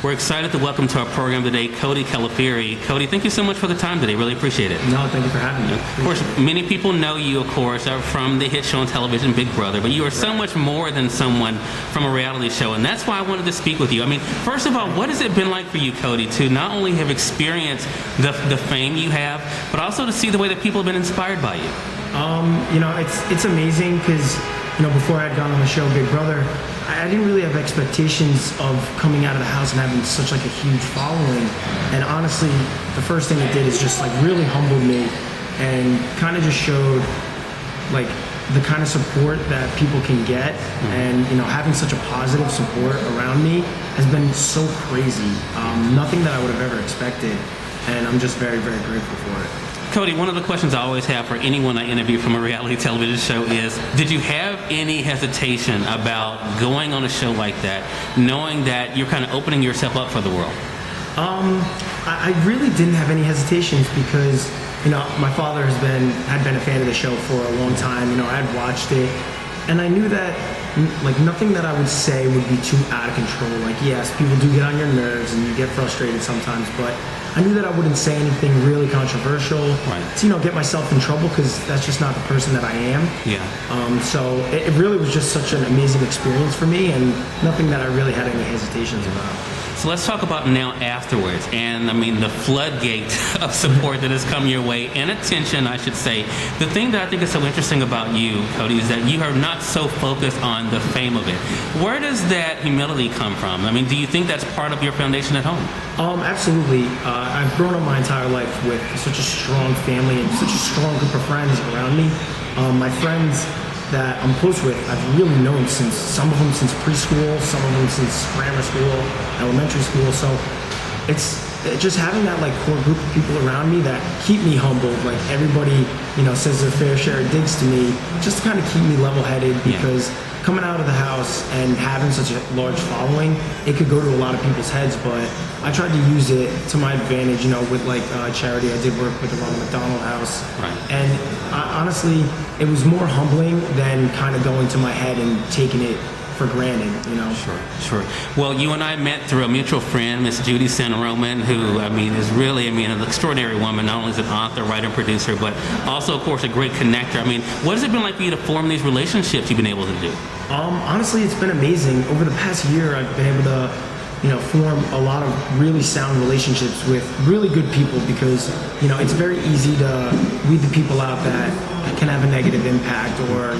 We're excited to welcome to our program today Cody Calafiore. Cody, thank you so much for the time today. Really appreciate it. No, thank you for having me. Of course, many people know you, of course, from the hit show on television, Big Brother, but you are so much more than someone from a reality show, and that's why I wanted to speak with you. I mean, first of all, what has it been like for you, Cody, to not only have experienced the fame you have, but also to see the way that people have been inspired by you? It's amazing because, before I had gone on the show Big Brother, I didn't really have expectations of coming out of the house and having such like a huge following. And honestly, the first thing it did is just like really humbled me and kind of just showed like the kind of support that people can get. And having such a positive support around me has been so crazy. Nothing that I would have ever expected, and I'm just very, very grateful for it. Cody, one of the questions I always have for anyone I interview from a reality television show is, did you have any hesitation about going on a show like that, knowing that you're kind of opening yourself up for the world? I really didn't have any hesitations because, my father had been a fan of the show for a long time. I had watched it, and I knew that like nothing that I would say would be too out of control. Like, yes, people do get on your nerves and you get frustrated sometimes, but I knew that I wouldn't say anything really controversial to, get myself in trouble, because that's just not the person that I am. Yeah. So it really was just such an amazing experience for me, and nothing that I really had any hesitations about. So let's talk about now afterwards, and I mean the floodgate of support that has come your way, and attention, I should say. The thing that I think is so interesting about you, Cody, is that you are not so focused on the fame of it. Where does that humility come from? I mean, do you think that's part of your foundation at home? Absolutely. I've grown up my entire life with such a strong family and such a strong group of friends around me. My friends that I'm close with, I've really known since, some of them since preschool, some of them since grammar school, elementary school. So it's just having that like core group of people around me that keep me humbled. Like everybody, says their fair share of digs to me, just to kind of keep me level-headed, because coming out of the house and having such a large following, it could go to a lot of people's heads, but I tried to use it to my advantage, with like charity. I did work with the Ronald McDonald House. And honestly, it was more humbling than kind of going to my head and taking it for granted, Sure. Well, you and I met through a mutual friend, Miss Judy Santa Roman, who, is really, an extraordinary woman, not only as an author, writer, and producer, but also, of course, a great connector. What has it been like for you to form these relationships you've been able to do? Honestly, it's been amazing. Over the past year, I've been able to form a lot of really sound relationships with really good people, because, it's very easy to weed the people out that can have a negative impact, or,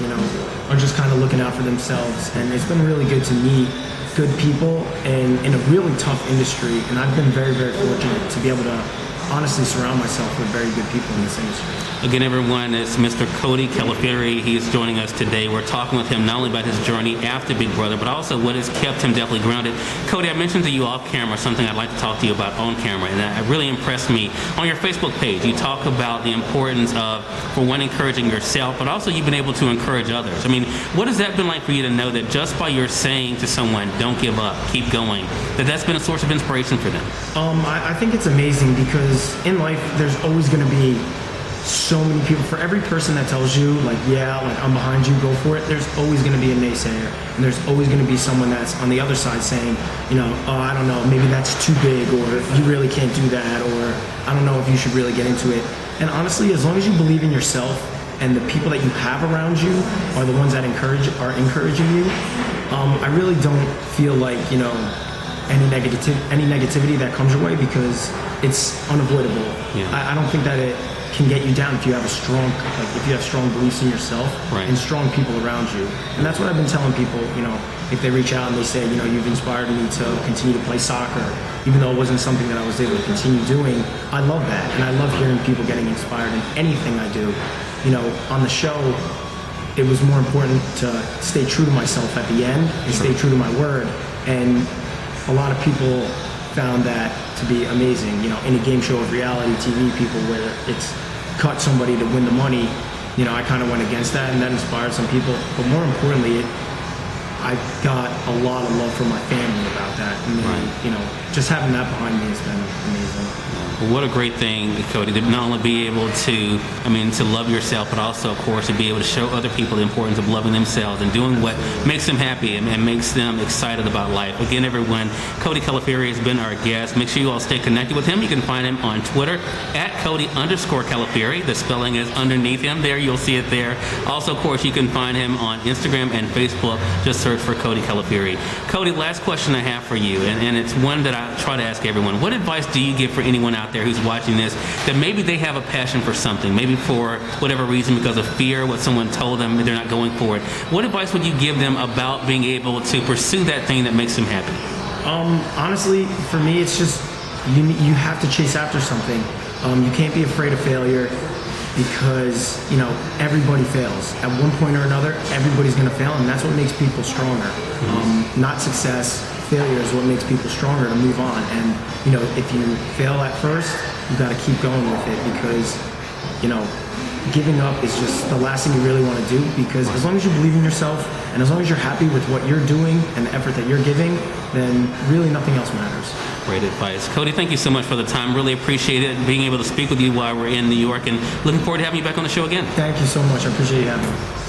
are just kind of looking out for themselves. And it's been really good to meet good people in a really tough industry. And I've been very, very fortunate to be able to honestly surround myself with very good people in this industry. Again, everyone, it's Mr. Cody Calafiore. He's joining us today. We're talking with him not only about his journey after Big Brother, but also what has kept him definitely grounded. Cody, I mentioned to you off camera something I'd like to talk to you about on camera, and that really impressed me. On your Facebook page, you talk about the importance of, for one, encouraging yourself, but also you've been able to encourage others. What has that been like for you to know that just by your saying to someone, don't give up, keep going, that's been a source of inspiration for them? I think it's amazing, because in life, there's always going to be so many people. For every person that tells you, I'm behind you, go for it, there's always going to be a naysayer. And there's always going to be someone that's on the other side saying, I don't know, maybe that's too big, or you really can't do that, or I don't know if you should really get into it. And honestly, as long as you believe in yourself and the people that you have around you are the ones that are encouraging you, I really don't feel like, any negativity that comes your way, because it's unavoidable. I don't think that it can get you down if you have strong beliefs in yourself and strong people around you. And that's what I've been telling people, if they reach out and they say, you've inspired me to continue to play soccer, even though it wasn't something that I was able to continue doing. I love that, and I love hearing people getting inspired in anything I do. On the show, it was more important to stay true to myself at the end and stay true to my word. And a lot of people found that to be amazing. In a game show of reality TV, people where it's cut somebody to win the money, I kind of went against that, and that inspired some people. But more importantly, I got a lot of love from my family about that. And just having that behind me has been amazing. What a great thing, Cody, to not only be able to, to love yourself, but also, of course, to be able to show other people the importance of loving themselves and doing what makes them happy and makes them excited about life. Again, everyone, Cody Calafiore has been our guest. Make sure you all stay connected with him. You can find him on Twitter at Cody_Calafiore. The spelling is underneath him there. You'll see it there. Also, of course, you can find him on Instagram and Facebook. Just search for Cody Calafiore. Cody, last question I have for you, and it's one that I try to ask everyone. What advice do you give for anyone out there who's watching this that maybe they have a passion for something, maybe for whatever reason, because of fear, what someone told them, they're not going for it? What advice would you give them about being able to pursue that thing that makes them happy? Honestly, for me, it's just you have to chase after something. You can't be afraid of failure, because everybody fails at one point or another. Everybody's going to fail, and that's what makes people stronger. Not success, failure is what makes people stronger to move on. And if you fail at first, you got to keep going with it, because giving up is just the last thing you really want to do, because as long as you believe in yourself and as long as you're happy with what you're doing and the effort that you're giving, then really nothing else matters. Great advice. Cody, thank you so much for the time. Really appreciate it, being able to speak with you while we're in New York, and looking forward to having you back on the show again. Thank you so much. I appreciate you having me.